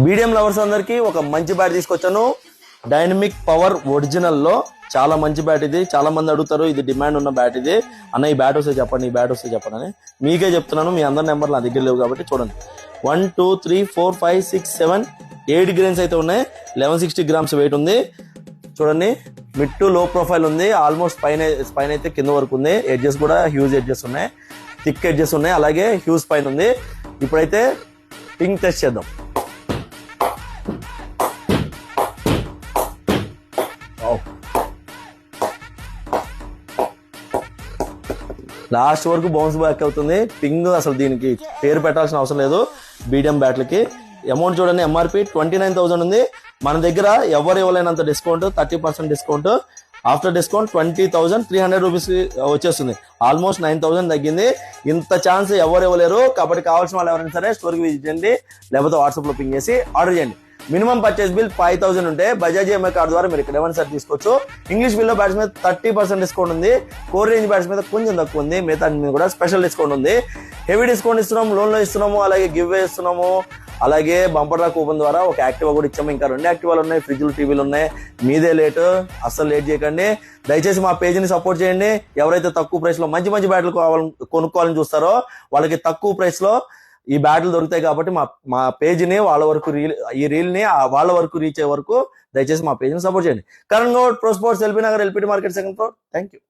BDM lovers అందరికి ఒక మంచి బ్యాట్ తీసుకొచ్చాను. డైనమిక్ పవర్ ఒరిజినల్ లో చాలా మంచి బ్యాట్ ఇది. చాలా మంది అడుగుతారు ఇది డిమాండ్ ఉన్న బ్యాట్ ఇది అన్న, ఈ బ్యాట్ వస్తే చెప్పండి, ఈ బ్యాట్ వస్తే చెప్పండి అని మీకే చెప్తున్నాను. మీ అందరి నెంబర్లు నా దగ్గర లేవు కాబట్టి చూడండి. 1 2 3 4 5 6 7 8 గ్రెయిన్స్ అయితే ఉన్నాయి. 1160 గ్రామ్స్ వెయిట్ ఉంది. చూడండి, మిడ్ టు లో ప్రొఫైల్ ఉంది. ఆల్మోస్ట్ పైన అయితే కింద వరకు ఉంది. ఎడ్జెస్ కూడా హ్యూజ్ ఎడ్జెస్ ఉన్నాయి, థిక్ ఎడ్జెస్ ఉన్నాయి, అలాగే హ్యూజ్ పైన ఉంది. ఇప్పుడైతే పింగ్ టెస్ట్ చేద్దాం. లాస్ట్ వరకు బౌన్స్ బ్యాక్ అవుతుంది. పింగ్ అసలు దీనికి పేరు పెట్టాల్సిన అవసరం లేదు. బీడిఎం బ్యాట్లకి అమౌంట్ చూడండి, ఎంఆర్పి 29,000 ఉంది. మన దగ్గర ఎవరు ఇవ్వలేనంత discount, 30% discount. After discount 20,300 rupees వచ్చేస్తుంది. ఆల్మోస్ట్ 9,000 తగ్గింది. ఇంత ఛాన్స్ ఎవరు ఇవ్వలేరు కాబట్టి కావాల్సిన వాళ్ళు ఎవరైనా సరే స్టోర్కి విజిట్ చేయండి, లేకపోతే వాట్సాప్ లో పింగ్ చేసి ఆర్డర్ చేయండి. మినిమం పర్చేస్ బిల్ 5,000 ఉంటే బజాజ్ ఈఎంఐ కార్డు ద్వారా మీరు ఇక్కడ ఏమైనా సరే తీసుకోవచ్చు. ఇంగ్లీష్ బిల్లో బ్యాట్స్ మీద 30% డిస్కౌంట్ ఉంది. కోర్ రేంజ్ బ్యాట్స్ మీద కొంచెం తక్కువ ఉంది. మిగతా మీద కూడా స్పెషల్ డిస్కౌంట్ ఉంది. హెవీ డిస్కౌంట్ ఇస్తున్నాము, లోన్లో ఇస్తున్నాము, అలాగే గివ్ వే ఇస్తున్నాము, అలాగే బంపర్ రా కూపన్ ద్వారా ఒక యాక్టివా కూడా ఇచ్చాము. ఇంకా 2 యాక్టివాలు ఉన్నాయి, ఫ్రిడ్జ్లు, టీవీలు ఉన్నాయి. మీదే లేట్, అస్సలు లేట్ చేయకండి. దయచేసి మా పేజీని సపోర్ట్ చేయండి. ఎవరైతే తక్కువ ప్రైస్ లో మంచి మంచి బ్యాట్లు కొనుక్కోవాలని చూస్తారో వాళ్ళకి తక్కువ ప్రైస్ లో ఈ బ్యాట్లు దొరుకుతాయి. కాబట్టి మా పేజీని వాళ్ళ వరకు ఈ రీల్ ని వాళ్ళ వరకు రీచ్ అయ్యే వరకు దయచేసి మా పేజీని సపోర్ట్ చేయండి. Karan Goud, pro sports, LB Nagar, LPT market, second floor. Thank you.